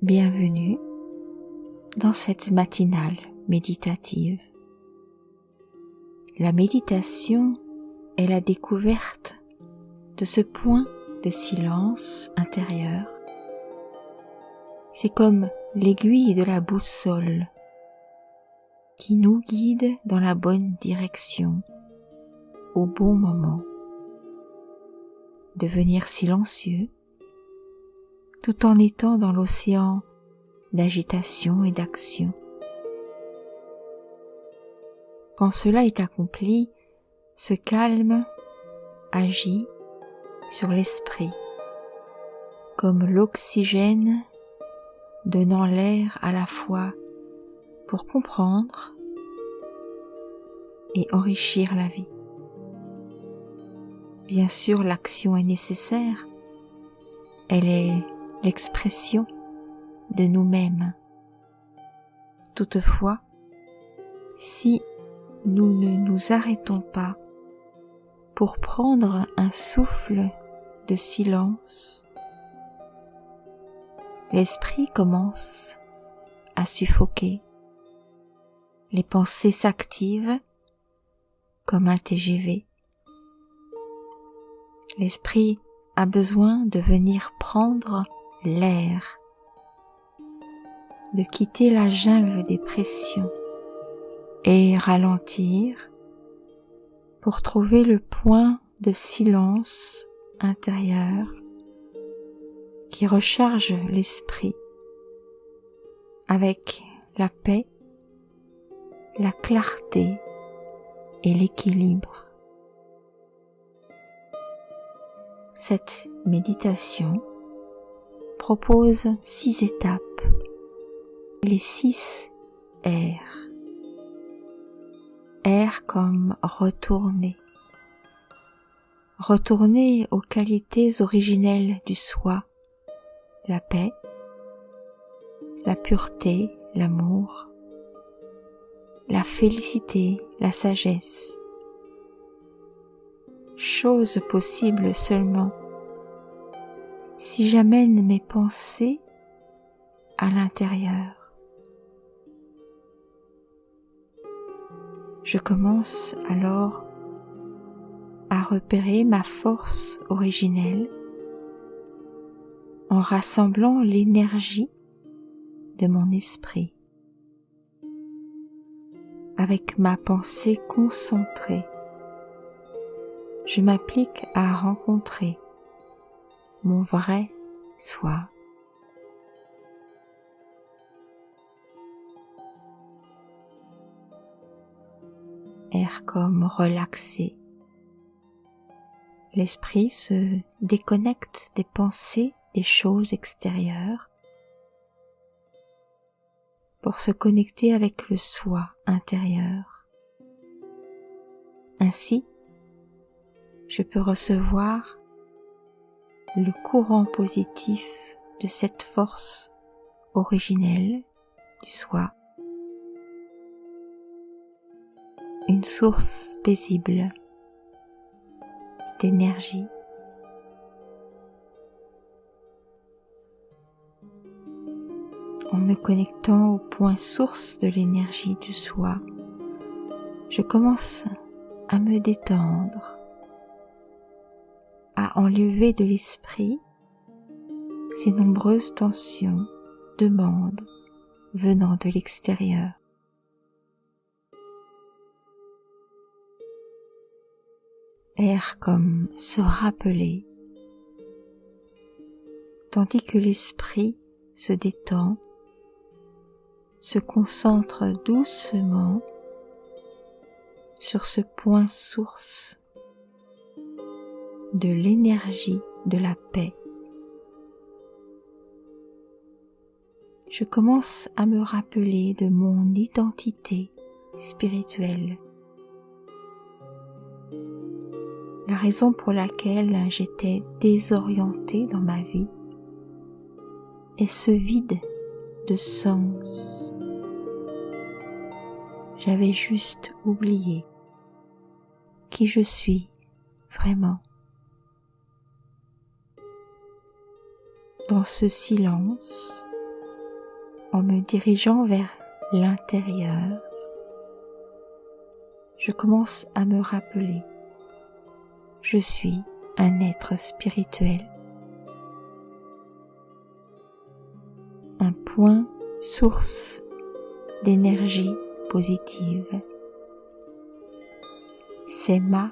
Bienvenue dans cette matinale méditative. La méditation est la découverte de ce point de silence intérieur. C'est comme l'aiguille de la boussole qui nous guide dans la bonne direction au bon moment. Devenir silencieux tout en étant dans l'océan d'agitation et d'action. Quand cela est accompli, ce calme agit sur l'esprit, comme l'oxygène donnant l'air à la fois pour comprendre et enrichir la vie. Bien sûr, l'action est nécessaire, elle est l'expression de nous-mêmes. Toutefois, si nous ne nous arrêtons pas pour prendre un souffle de silence, l'esprit commence à suffoquer. Les pensées s'activent comme un TGV. L'esprit a besoin de venir prendre l'air, de quitter la jungle des pressions et ralentir pour trouver le point de silence intérieur qui recharge l'esprit avec la paix, la clarté et l'équilibre. Cette méditation propose 6 étapes, les 6 R. R comme retourner. Retourner aux qualités originelles du soi, la paix, la pureté, l'amour, la félicité, la sagesse. Chose possible seulement si j'amène mes pensées à l'intérieur. Je commence alors à repérer ma force originelle en rassemblant l'énergie de mon esprit avec ma pensée concentrée. Je m'applique à rencontrer mon vrai soi. R comme relaxé. L'esprit se déconnecte des pensées, des choses extérieures pour se connecter avec le soi intérieur. Ainsi, je peux recevoir le courant positif de cette force originelle du soi, une source paisible d'énergie. En me connectant au point source de l'énergie du soi, je commence à me détendre, à enlever de l'esprit ces nombreuses tensions, demandes venant de l'extérieur. R comme se rappeler, tandis que l'esprit se détend, se concentre doucement sur ce point source de l'énergie de la paix. Je commence à me rappeler de mon identité spirituelle, la raison pour laquelle j'étais désorientée dans ma vie est ce vide de sens. J'avais juste oublié qui je suis vraiment. Dans ce silence, en me dirigeant vers l'intérieur, je commence à me rappeler, je suis un être spirituel, un point source d'énergie positive. C'est ma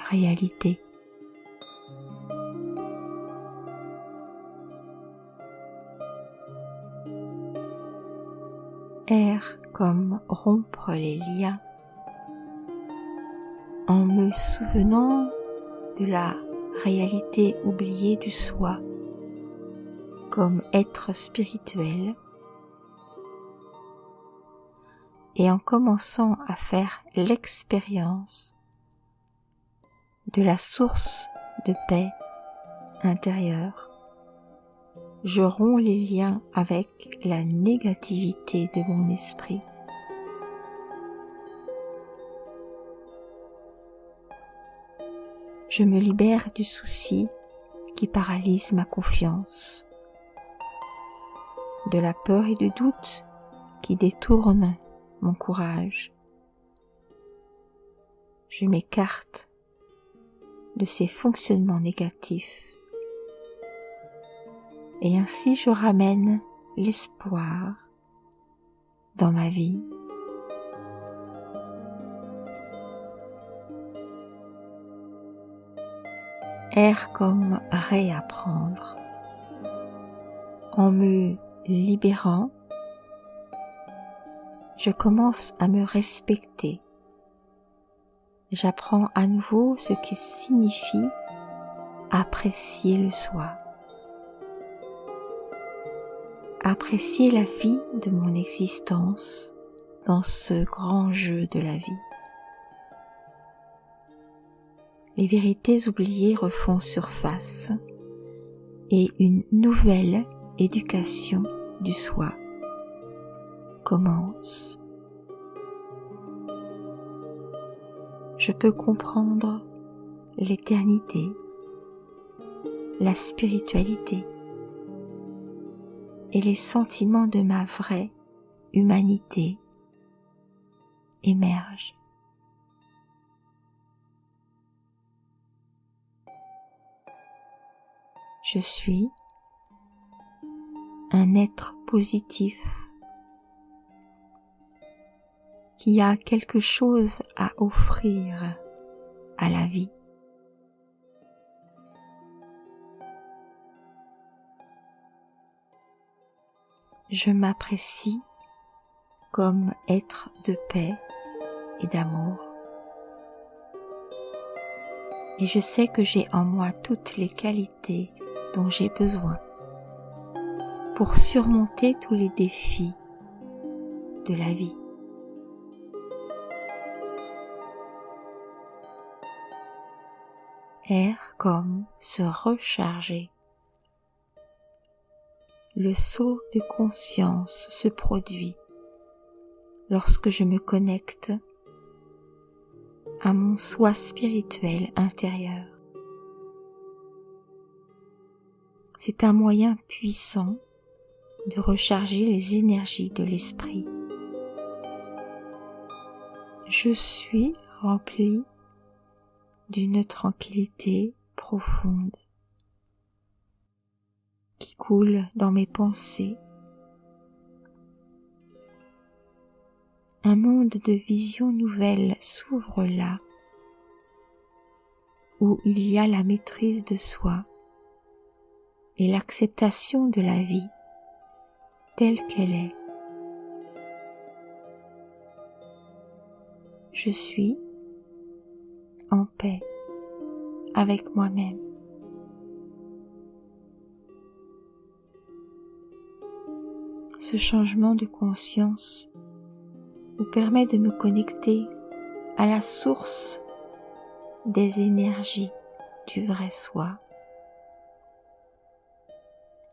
réalité. R comme rompre les liens en me souvenant de la réalité oubliée du soi comme être spirituel et en commençant à faire l'expérience de la source de paix intérieure. Je romps les liens avec la négativité de mon esprit. Je me libère du souci qui paralyse ma confiance, de la peur et du doute qui détournent mon courage. Je m'écarte de ces fonctionnements négatifs et ainsi je ramène l'espoir dans ma vie. R comme réapprendre. En me libérant, je commence à me respecter. J'apprends à nouveau ce que signifie apprécier le soi. Apprécier la vie de mon existence dans ce grand jeu de la vie. Les vérités oubliées refont surface et une nouvelle éducation du soi commence. Je peux comprendre l'éternité, la spiritualité et les sentiments de ma vraie humanité émergent. Je suis un être positif qui a quelque chose à offrir à la vie. Je m'apprécie comme être de paix et d'amour. Et je sais que j'ai en moi toutes les qualités dont j'ai besoin pour surmonter tous les défis de la vie. R comme se recharger. Le saut de conscience se produit lorsque je me connecte à mon soi spirituel intérieur. C'est un moyen puissant de recharger les énergies de l'esprit. Je suis rempli d'une tranquillité profonde qui coule dans mes pensées. Un monde de visions nouvelles s'ouvre là, où il y a la maîtrise de soi et l'acceptation de la vie telle qu'elle est. Je suis en paix avec moi-même. Ce changement de conscience vous permet de me connecter à la source des énergies du vrai soi,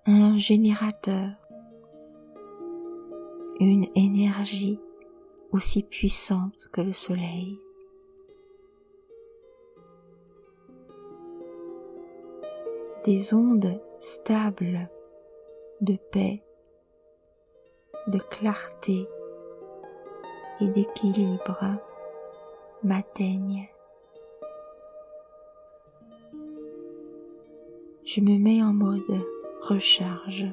un générateur, une énergie aussi puissante que le soleil. Des ondes stables de paix de clarté et d'équilibre m'atteignent. Je me mets en mode recharge,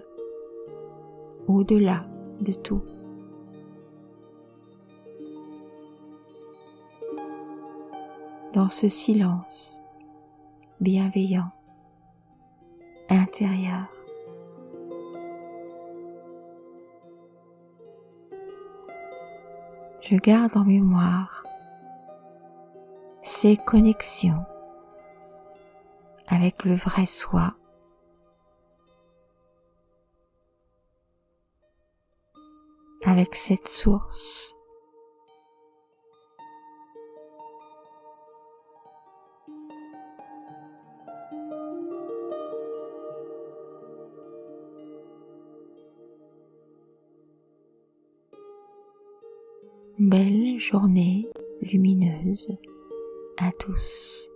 au-delà de tout. Dans ce silence bienveillant, intérieur, je garde en mémoire ces connexions avec le vrai soi, avec cette source. Belle journée lumineuse à tous.